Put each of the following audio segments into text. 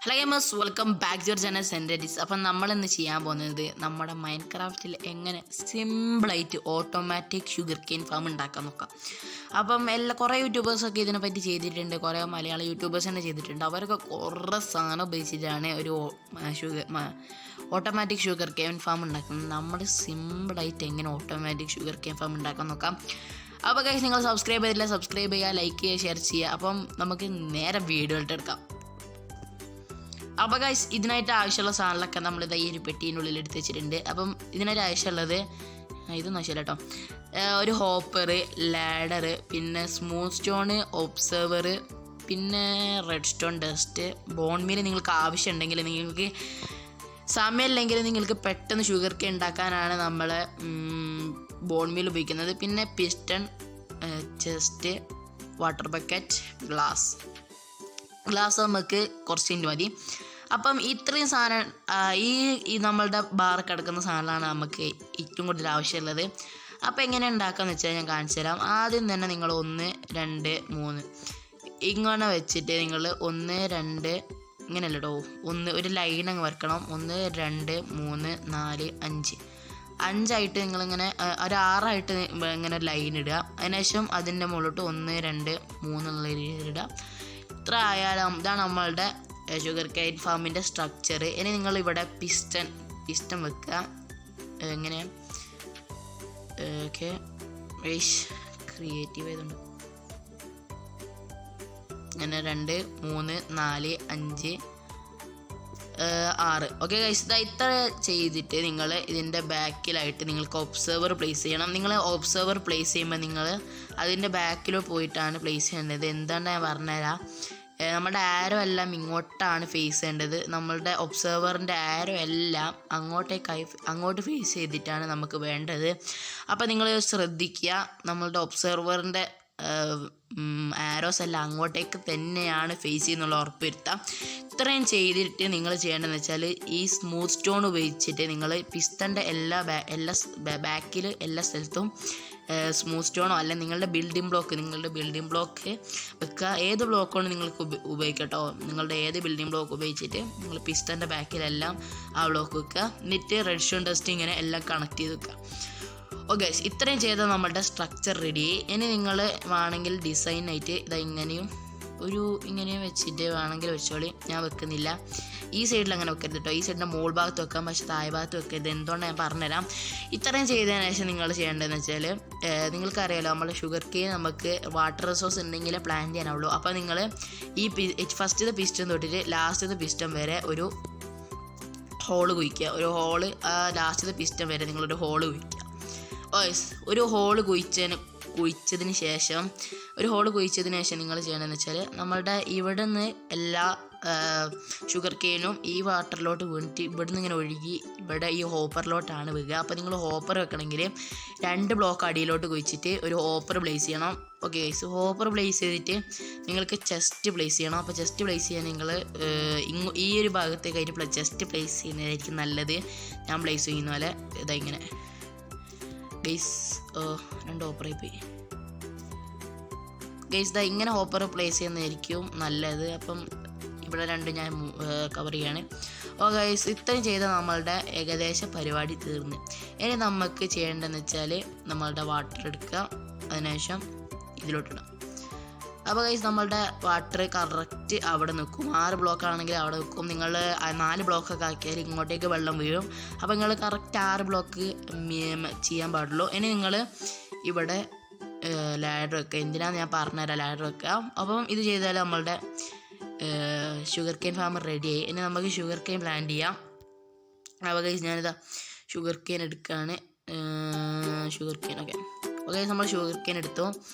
Hello gamers, welcome back to your channel Cent.Editzz. അപ്പം നമ്മളിന്ന് ചെയ്യാൻ പോകുന്നത് നമ്മുടെ മൈൻക്രാഫ്റ്റിൽ എങ്ങനെ സിമ്പിളായിട്ട് ഓട്ടോമാറ്റിക് ഷുഗർ കെയിൻ ഫാം ഉണ്ടാക്കാൻ നോക്കാം. അപ്പം കുറേ യൂട്യൂബേഴ്സൊക്കെ ഇതിനെപ്പറ്റി ചെയ്തിട്ടുണ്ട്, കുറേ മലയാള യൂട്യൂബേഴ്സ് തന്നെ ചെയ്തിട്ടുണ്ട്. അവരൊക്കെ കുറേ സാധനം ഉപയോഗിച്ചിട്ടാണ് ഒരു ഓട്ടോമാറ്റിക് ഷുഗർ കെയിൻ ഫാം ഉണ്ടാക്കുന്നത്. നമ്മൾ സിമ്പിളായിട്ട് എങ്ങനെ ഓട്ടോമാറ്റിക് ഷുഗർ കെയിൻ ഫാം ഉണ്ടാക്കാൻ നോക്കാം. അപ്പോൾ ഗൈസ്, നിങ്ങൾ സബ്സ്ക്രൈബ് ചെയ്തില്ല, സബ്സ്ക്രൈബ് ചെയ്യുക, ലൈക്ക് ചെയ്യുക, ഷെയർ ചെയ്യുക. അപ്പം നമുക്ക് നേരെ വീഡിയോയിലിട്ട് എടുക്കാം. അപ്പോൾ ഗൈസ്, ഇതിനായിട്ട് ആവശ്യമുള്ള സാധനങ്ങളൊക്കെ നമ്മൾ ഈ ഒരു പെട്ടീനുള്ളിൽ എടുത്ത് വെച്ചിട്ടുണ്ട്. അപ്പം ഇതിനായിട്ട് ആവശ്യമുള്ളത് ഇതൊന്നും ആവശ്യമില്ല കേട്ടോ. ഒരു ഹോപ്പർ, ലാഡർ, പിന്നെ സ്മൂത്ത് സ്റ്റോണ്, ഒബ്സർവർ, പിന്നെ red stone dust, bone meal. നിങ്ങൾക്ക് ആവശ്യമുണ്ടെങ്കിൽ, നിങ്ങൾക്ക് സമയമില്ലെങ്കിൽ നിങ്ങൾക്ക് പെട്ടെന്ന് ഷുഗർ കെയിൻ ഉണ്ടാക്കാനാണ് നമ്മൾ ബോൺ മീൽ ഉപയോഗിക്കുന്നത്. പിന്നെ piston, chest, water bucket, glass നമുക്ക് കുറച്ചിൻ്റെ മതി. അപ്പം ഇത്രയും സാധനം ഈ നമ്മളുടെ ബാർ കിടക്കുന്ന സാധനമാണ് നമുക്ക് ഏറ്റവും കൂടുതൽ ആവശ്യമുള്ളത്. അപ്പോൾ എങ്ങനെ ഉണ്ടാക്കാമെന്ന് വെച്ചാൽ ഞാൻ കാണിച്ചു തരാം. ആദ്യം തന്നെ നിങ്ങൾ 1, 2, 3 ഇങ്ങനെ വെച്ചിട്ട് നിങ്ങൾ 1, 2 ഇങ്ങനെയല്ല കേട്ടോ, ഒരു ലൈൻ അങ്ങ് വരക്കണം. 1, 2, 3, 4, 5 5ആയിട്ട് നിങ്ങളിങ്ങനെ ഒരു 6ആയിട്ട് ഇങ്ങനെ ലൈൻ ഇടുക. അതിനുശേഷം അതിൻ്റെ മുകളിലോട്ട് 1, 2, 3 എന്നുള്ള രീതിയിൽ ഇടുക. ഇത്ര ആയാലും ഇതാണ് നമ്മളുടെ ഷുഗർ കെയിൻ ഫാമിൻ്റെ സ്ട്രക്ചർ. ഇനി നിങ്ങളിവിടെ പിസ്റ്റൺ വെക്കുക. എങ്ങനെ ഓക്കെ, ക്രിയേറ്റീവ് ആയതുകൊണ്ട് അങ്ങനെ 2, 3, 4, 5, 6. ഓക്കെ ഗൈസ്, ഇത്ര ചെയ്തിട്ട് നിങ്ങൾ ഇതിൻ്റെ ബാക്കിലായിട്ട് നിങ്ങൾക്ക് ഒബ്സർവർ പ്ലേസ് ചെയ്യണം. നിങ്ങൾ ഒബ്സർവർ പ്ലേസ് ചെയ്യുമ്പോൾ നിങ്ങൾ അതിൻ്റെ ബാക്കിലോ പോയിട്ടാണ് പ്ലേസ് ചെയ്യേണ്ടത്. എന്താണ് ഞാൻ പറഞ്ഞുതരാം. നമ്മുടെ ആരോ എല്ലാം ഇങ്ങോട്ടാണ് ഫേസ് ചെയ്യേണ്ടത്. നമ്മളുടെ ഒബ്സർവറിൻ്റെ ആരോ എല്ലാം അങ്ങോട്ട് ഫേസ് ചെയ്തിട്ടാണ് നമുക്ക് വേണ്ടത്. അപ്പോൾ നിങ്ങൾ ശ്രദ്ധിക്കുക, നമ്മളുടെ ഒബ്സർവറിൻ്റെ ആരോസ് എല്ലാം അങ്ങോട്ടേക്ക് തന്നെയാണ് ഫേസ് ചെയ്യുന്നുള്ള ഉറപ്പ് വരുത്താം. ഇത്രയും ചെയ്തിട്ട് നിങ്ങൾ ചെയ്യേണ്ടതെന്ന് വെച്ചാൽ ഈ സ്മൂത്ത് സ്റ്റോൺ ഉപയോഗിച്ചിട്ട് നിങ്ങൾ പിസ്റ്റൻ്റെ എല്ലാ ബാക്കിൽ എല്ലാ സ്ഥലത്തും സ്മൂത്ത് സ്റ്റോണോ അല്ല നിങ്ങളുടെ ബിൽഡിംഗ് ബ്ലോക്ക് വെക്കുക. ഏത് ബ്ലോക്കാണ് നിങ്ങൾക്ക് ഉപയോഗിക്കട്ടോ, നിങ്ങളുടെ ഏത് ബിൽഡിംഗ് ബ്ലോക്ക് ഉപയോഗിച്ചിട്ട് നിങ്ങൾ പിസ്റ്റൻ്റെ ബാക്കിലെല്ലാം ആ ബ്ലോക്ക് വെക്കുക. എന്നിട്ട് റെഡ് സ്റ്റോൺ ഡസ്റ്റ് ഇങ്ങനെ എല്ലാം കണക്ട് ചെയ്ത് വെക്കുക. ഓക്കെ, ഇത്രയും ചെയ്താൽ നമ്മുടെ സ്ട്രക്ചർ റെഡി. ഇനി നിങ്ങൾ വേണമെങ്കിൽ ഡിസൈനായിട്ട് ഇങ്ങനെയും വെച്ചിട്ട് വേണമെങ്കിൽ വെച്ചോളി. ഞാൻ വെക്കുന്നില്ല. ഈ സൈഡിൽ അങ്ങനെ വെക്കരുത് കേട്ടോ. ഈ സൈഡിൻ്റെ മുകൾ ഭാഗത്ത് വെക്കാം, പക്ഷേ താഴെ ഭാഗത്ത് വെക്കരുത്. എന്തുകൊണ്ടാണ് ഞാൻ പറഞ്ഞുതരാം. ഇത്രയും ചെയ്തതിന് ശേഷം നിങ്ങൾ ചെയ്യേണ്ടതെന്ന് വെച്ചാൽ, നിങ്ങൾക്കറിയാലോ നമ്മുടെ ഷുഗർ കെയിൻ നമുക്ക് വാട്ടർ റിസോഴ്സ് ഉണ്ടെങ്കിലേ പ്ലാൻ ചെയ്യാനുള്ളൂ. അപ്പോൾ നിങ്ങൾ ഈ ഫസ്റ്റത്തെ പിസ്റ്റൺ തൊട്ടിട്ട് ലാസ്റ്റത്തെ പിസ്റ്റൺ വരെ ഒരു ഹോള് കുഴിക്കുക. ലാസ്റ്റത്തെ പിസ്റ്റൺ വരെ നിങ്ങളൊരു ഹോള് കുഴിക്കുക. ഒരു ഹോള് കുഴിച്ചതിന് ശേഷം നിങ്ങൾ ചെയ്യണമെന്ന് വെച്ചാൽ, നമ്മളുടെ ഇവിടെ നിന്ന് എല്ലാ ഷുഗർ കെയിനും ഈ വാട്ടറിലോട്ട് വീണിട്ട് ഇവിടുന്ന് ഇങ്ങനെ ഒഴുകി ഇവിടെ ഈ ഹോപ്പറിലോട്ടാണ് വീഴുക. അപ്പോൾ നിങ്ങൾ ഹോപ്പർ വെക്കണമെങ്കിൽ 2 ബ്ലോക്ക് അടിയിലോട്ട് കുഴിച്ചിട്ട് ഒരു ഹോപ്പർ പ്ലേസ് ചെയ്യണം. ഓക്കെ ഗൈസ്, ഹോപ്പർ പ്ലേസ് ചെയ്തിട്ട് നിങ്ങൾക്ക് ചെസ്റ്റ് പ്ലേസ് ചെയ്യണം. അപ്പോൾ ചെസ്റ്റ് പ്ലേസ് ചെയ്യാൻ നിങ്ങൾ ഈ ഒരു ഭാഗത്തേക്കായിട്ട് ചെസ്റ്റ് പ്ലേസ് ചെയ്യുന്നതായിരിക്കും നല്ലത്. ഞാൻ പ്ലേസ് ചെയ്യുന്ന പോലെ ഇങ്ങനെ ഗൈസ് 2 ഹോപ്പറായി പോയി ഗൈസ്. ഇങ്ങനെ ഹോപ്പർ പ്ലേസ് ചെയ്യുന്നതായിരിക്കും നല്ലത്. അപ്പം ഇവിടെ 2 ഞാൻ കവർ ചെയ്യാണ്. ഗൈസ്, ഇത്രയും ചെയ്ത നമ്മളുടെ ഏകദേശ പരിപാടി തീർന്ന്. ഇനി നമുക്ക് ചെയ്യേണ്ടതെന്ന് വെച്ചാൽ നമ്മളുടെ വാട്ടർ എടുക്കുക, അതിനുശേഷം ഇതിലോട്ടിടാം. അപ്പോൾ ഗൈസ്, നമ്മളുടെ വാട്ടർ കറക്റ്റ് അവിടെ നിൽക്കും. 6 ബ്ലോക്ക് ആണെങ്കിൽ അവിടെ നിൽക്കും. നിങ്ങൾ 4 ബ്ലോക്കൊക്കെ ആക്കിയാൽ ഇങ്ങോട്ടേക്ക് വെള്ളം വീഴും. അപ്പോൾ നിങ്ങൾ കറക്റ്റ് 6 ബ്ലോക്ക് ചെയ്യാൻ പാടുള്ളൂ. ഇനി നിങ്ങൾ ഇവിടെ ലാഡർ വെക്കുക. എന്തിനാണെന്ന് ഞാൻ പറഞ്ഞുതരാം. ലാഡർ വെക്കുക. അപ്പം ഇത് ചെയ്താൽ നമ്മളുടെ ഷുഗർ കെയിൻ ഫാം റെഡിയായി. ഇനി നമുക്ക് ഷുഗർ കെയിൻ പ്ലാന്റ് ചെയ്യാം. അപ്പോൾ ഗൈസ്, ഞാനിതാ ഷുഗർ കെയിൻ എടുക്കുകയാണ്. ഓക്കെ, നമ്മൾ ഷുഗർ കെയിൻ എടുത്തു.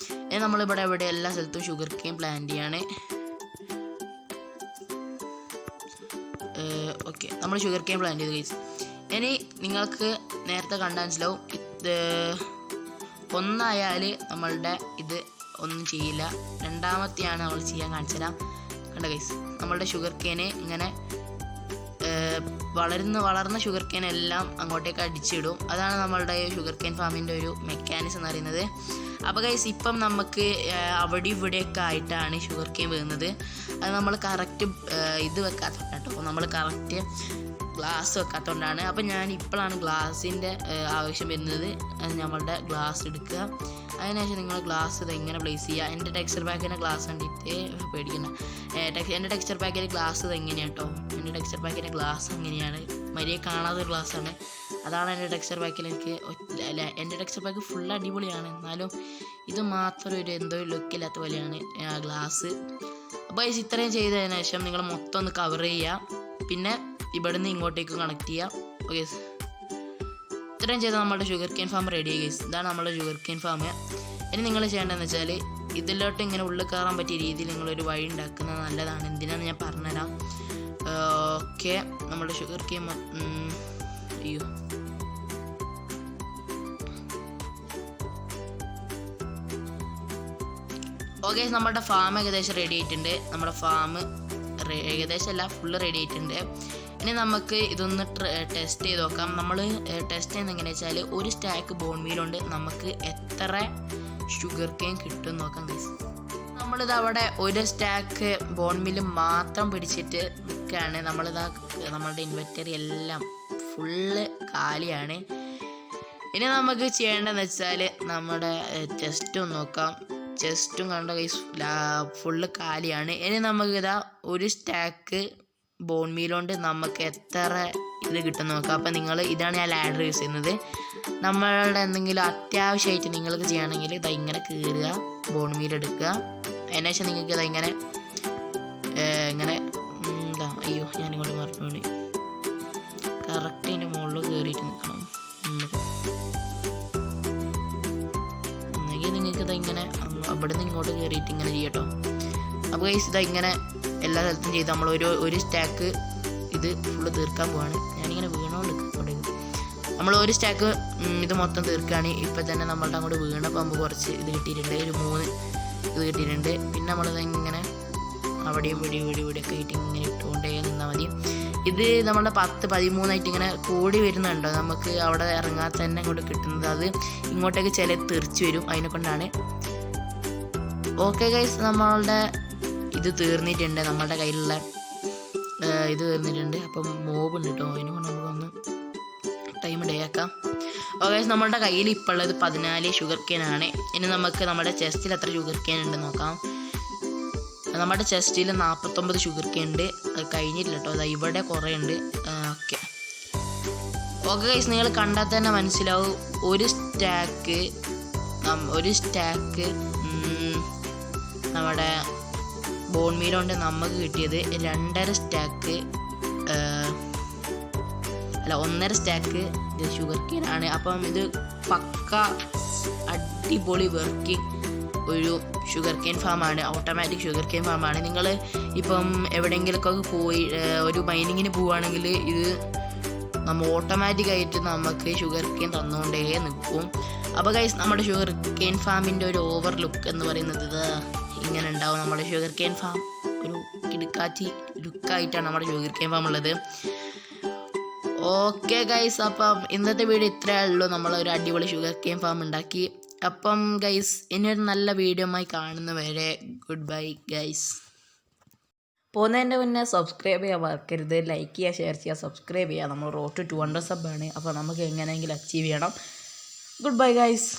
ഇനി നമ്മളിവിടെ എല്ലാ സ്ഥലത്തും ഷുഗർ കെയിൻ പ്ലാന്റ് ചെയ്യാണ്. ഓക്കെ, നമ്മൾ ഷുഗർ കെയിൻ പ്ലാന്റ് ചെയ്തു ഗൈസ്. ഇനി നിങ്ങൾക്ക് നേരത്തെ കണ്ടാൽ മനസ്സിലാവും, ഒന്നായാൽ നമ്മളുടെ ഇത് ഒന്നും ചെയ്യില്ല. രണ്ടാമത്തെയാണ് നമ്മൾ ചെയ്യാൻ കാണിച്ചു തരാം. കണ്ട ഗൈസ്, നമ്മളുടെ ഷുഗർ കെയിന് ഇങ്ങനെ വളർന്ന ഷുഗർ കെയിൻ എല്ലാം അങ്ങോട്ടേക്ക് അടിച്ചിടും. അതാണ് നമ്മളുടെ ഷുഗർ കെയിൻ ഫാമിൻ്റെ ഒരു മെക്കാനിസം എന്ന് പറയുന്നത്. അപ്പോൾ ഗൈസ്, ഇപ്പം നമുക്ക് അവിടെ ഇവിടെയൊക്കെ ആയിട്ടാണ് ഷുഗർ കെയിൻ വീഴുന്നത്. അത് നമ്മൾ കറക്റ്റ് ഇത് വെക്കാത്തതുകൊണ്ടാണ്. കേട്ടോ. നമ്മൾ കറക്റ്റ് ഗ്ലാസ് വെക്കാത്തതുകൊണ്ടാണ്. അപ്പം ഞാൻ ഇപ്പോഴാണ് ഗ്ലാസിൻ്റെ ആവശ്യം വരുന്നത്. നമ്മളുടെ ഗ്ലാസ് എടുക്കുക. അതിനുശേഷം നിങ്ങൾ ഗ്ലാസ് ഇത് എങ്ങനെ പ്ലേസ് ചെയ്യുക. എൻ്റെ ടെക്സ്ചർ പാക്കിൻ്റെ ഗ്ലാസ് കണ്ടിട്ട് പേടിക്കണ്ട. എൻ്റെ ടെക്സ്ചർ പാക്കിൻ്റെ ഗ്ലാസ് ഇത് എങ്ങനെയാണ് കേട്ടോ. എൻ്റെ ടെക്സ്ചർ പാക്കിൻ്റെ ഗ്ലാസ് എങ്ങനെയാണ്, മര്യാദ കാണാത്ത ഗ്ലാസ്സാണ്. അതാണ് എൻ്റെ ടെക്സ്ചർ പാക്കിൽ എനിക്ക് അല്ല, എൻ്റെ ടെക്സ്ചർ പാക്ക് ഫുൾ അടിപൊളിയാണ്. എന്നാലും ഇത് മാത്രം ഒരു എന്തോ ലുക്കില്ലാത്ത പോലെയാണ് ഗ്ലാസ്. അപ്പോൾ ഇത്രയും ചെയ്തതിന് ശേഷം നിങ്ങൾ മൊത്തം ഒന്ന് കവർ ചെയ്യുക. പിന്നെ ഇവിടെ നിന്ന് ഇങ്ങോട്ടേക്ക് കണക്ട് ചെയ്യുക. ഓക്കെ, ഇത്രയും ചെയ്താൽ നമ്മുടെ ഷുഗർ കെയിൻ ഫാം റെഡി ആയി ഗൈസ്. ഇതാണ് നമ്മുടെ ഷുഗർ കെയിൻ ഫാം. ഇനി നിങ്ങൾ ചെയ്യേണ്ടതെന്ന് വെച്ചാൽ ഇതിലോട്ട് ഇങ്ങനെ ഉള്ളിൽ കയറാൻ പറ്റിയ രീതിയിൽ നിങ്ങളൊരു വഴി ഉണ്ടാക്കുന്നത് നല്ലതാണ്. എന്തിനാണെന്ന് ഞാൻ പറഞ്ഞുതരാം. ഓക്കെ, നമ്മുടെ ഷുഗർ കെയിൻ അയ്യോ ഓക്കെ, നമ്മുടെ ഫാം ഏകദേശം റെഡി ആയിട്ടുണ്ട്. നമ്മുടെ ഫാം ഏകദേശം അല്ല, ഫുള്ള് റെഡി ആയിട്ടുണ്ട്. ഇനി നമുക്ക് ഇതൊന്ന് ടെസ്റ്റ് ചെയ്ത് നോക്കാം. നമ്മൾ ടെസ്റ്റ് ചെയ്യുന്നത് എങ്ങനെയാണെന്ന് വെച്ചാൽ ഒരു സ്റ്റാക്ക് ബോൺ മീൽ കൊണ്ട് നമുക്ക് എത്ര ഷുഗർ കെയിൻ കിട്ടും നോക്കാം ഗൈസ്. നമ്മളിത് അവിടെ ഒരു സ്റ്റാക്ക് ബോൺ മീൽ മാത്രം പിടിച്ചിട്ട് നിൽക്കുകയാണ്. നമ്മളുടെ ഇൻവെന്ററി എല്ലാം ഫുള്ള് കാലിയാണ്. ഇനി നമുക്ക് ചെയ്യേണ്ടതെന്ന് വെച്ചാൽ നമ്മുടെ ചെസ്റ്റും നോക്കാം. ചെസ്റ്റും കണ്ട ഗൈസ് ഫുള്ള് കാലിയാണ്. ഇനി നമുക്ക് ഒരു സ്റ്റാക്ക് ബോൺ മീൽ കൊണ്ട് നമുക്ക് എത്ര ഇത് കിട്ടും നോക്കാം. അപ്പം ഇതാണ് ഞാൻ ലാഡർ യൂസ് ചെയ്യുന്നത്. നമ്മളുടെ എന്തെങ്കിലും അത്യാവശ്യമായിട്ട് നിങ്ങൾക്ക് ചെയ്യുകയാണെങ്കിൽ ഇങ്ങനെ കീറുക, ബോൺ മീൽ എടുക്കുക. അതിനുശേഷം നിങ്ങൾക്ക് ഇങ്ങനെ അയ്യോ ഞാനിങ്ങോട്ട് മറന്നുപോയി. കറക്റ്റ് ഇതിൻ്റെ മുകളിൽ കയറിയിട്ട് നിൽക്കണം. എന്നെങ്കിൽ നിങ്ങൾക്ക് ഇങ്ങനെ അവിടെ നിന്ന് ഇങ്ങോട്ട് കയറിയിട്ട് ഇങ്ങനെ ചെയ്യട്ടോ. അപ്പോൾ ഗൈസ് ഇങ്ങനെ എല്ലാ സ്ഥലത്തും ചെയ്ത് നമ്മൾ ഒരു സ്റ്റാക്ക് ഇത് ഫുള്ള് തീർക്കാൻ പോവാണ്. ഞാനിങ്ങനെ വീണോണ്ട് നമ്മൾ ഒരു സ്റ്റാക്ക് ഇത് മൊത്തം തീർക്കുകയാണ്. ഇപ്പം തന്നെ നമ്മളുടെ അങ്ങോട്ട് വീണപ്പോൾ നമുക്ക് കുറച്ച് ഇത് കിട്ടിയിട്ടുണ്ട്, ഒരു 3 ഇത് കിട്ടിയിട്ടുണ്ട്. പിന്നെ നമ്മളിത് ഇങ്ങനെ അവിടെയും ഇവിടെയൊക്കെ ആയിട്ട് ഇങ്ങനെ ഇട്ടുകൊണ്ടേ നിന്നാൽ മതി. ഇത് നമ്മുടെ 10-13 ഇങ്ങനെ കൂടി വരുന്നുണ്ടോ, നമുക്ക് അവിടെ ഇറങ്ങാത്ത തന്നെ ഇങ്ങോട്ട് കിട്ടുന്നത്. അത് ഇങ്ങോട്ടേക്ക് ചില തെറിച്ച് വരും, അതിനെ കൊണ്ടാണ്. ഓക്കെ ഗൈസ്, നമ്മളുടെ ഇത് തീർന്നിട്ടുണ്ട്. നമ്മളുടെ കയ്യിലുള്ള ഇത് തീർന്നിട്ടുണ്ട്. അപ്പം മോബ് ഉണ്ട് കേട്ടോ, അതിനെ കൊണ്ട് നമുക്കൊന്ന് ടൈം ഡേ ആക്കാം. ഓക്കെ, നമ്മളുടെ കയ്യിൽ ഇപ്പോൾ ഉള്ളത് 14 ഷുഗർ കെയിൻ ആണ്. ഇനി നമുക്ക് നമ്മുടെ ചെസ്റ്റിൽ എത്ര ഷുഗർ കെയിൻ ഉണ്ട് നോക്കാം. നമ്മുടെ ചെസ്റ്റിൽ 49 ഷുഗർ കെയിൻ ഉണ്ട്. അത് കഴിഞ്ഞിട്ടില്ല കേട്ടോ, അത് ഇവിടെ കുറേ ഉണ്ട്. ഓക്കെ ഗൈസ്, നിങ്ങൾ കണ്ടാൽ തന്നെ മനസ്സിലാവും ഒരു സ്റ്റാക്ക് നമ്മുടെ ബോൺ മീൽ കൊണ്ട് നമുക്ക് കിട്ടിയത് 2.5 സ്റ്റാക്ക് അല്ല 1.5 സ്റ്റാക്ക് ഷുഗർ കെയിൻ ആണ്. അപ്പം ഇത് പക്ക അടിപൊളി വർക്കിംഗ് ഒരു ഷുഗർ കെയിൻ ഫാമാണ്, ഓട്ടോമാറ്റിക് ഷുഗർ കെയിൻ ഫാമാണ്. നിങ്ങൾ ഇപ്പം എവിടെയെങ്കിലുമൊക്കെ പോയി ഒരു മൈനിങ്ങിന് പോവുകയാണെങ്കിൽ ഇത് നമ്മൾ ഓട്ടോമാറ്റിക്കായിട്ട് നമുക്ക് ഷുഗർ കെയിൻ തന്നുകൊണ്ടേ നിൽക്കും. അപ്പോൾ ഗൈസ്, നമ്മുടെ ഷുഗർ കെയിൻ ഫാമിൻ്റെ ഒരു ഓവർ ലുക്ക് എന്ന് പറയുന്നത് ഇത് ഇങ്ങനെ ഉണ്ടാവും. നമ്മുടെ ഷുഗർ കെയിൻ ഫാം ഒരു കിടുക്കാച്ചി ലുക്കായിട്ടാണ് നമ്മുടെ ഷുഗർ കെയിൻ ഫാം ഉള്ളത്. ഓക്കെ ഗൈസ്, അപ്പം ഇന്നത്തെ വീഡിയോ ഇത്രയേ ഉള്ളൂ. നമ്മളൊരു അടിപൊളി ഷുഗർ കെയിൻ ഫാം ഉണ്ടാക്കി. അപ്പം ഗൈസ്, ഇനിയൊരു നല്ല വീഡിയോയുമായി കാണുന്നവരെ ഗുഡ് ബൈ ഗൈസ്. പോകുന്നതിൻ്റെ മുന്നേ സബ്സ്ക്രൈബ് ചെയ്യാൻ മറക്കരുത്. ലൈക്ക് ചെയ്യുക, ഷെയർ ചെയ്യുക, സബ്സ്ക്രൈബ് ചെയ്യുക. നമ്മൾ റോഡ് ടു 200 സബ്ബാണ്. അപ്പോൾ നമുക്ക് എങ്ങനെയെങ്കിലും അച്ചീവ് ചെയ്യണം. Good bye guys.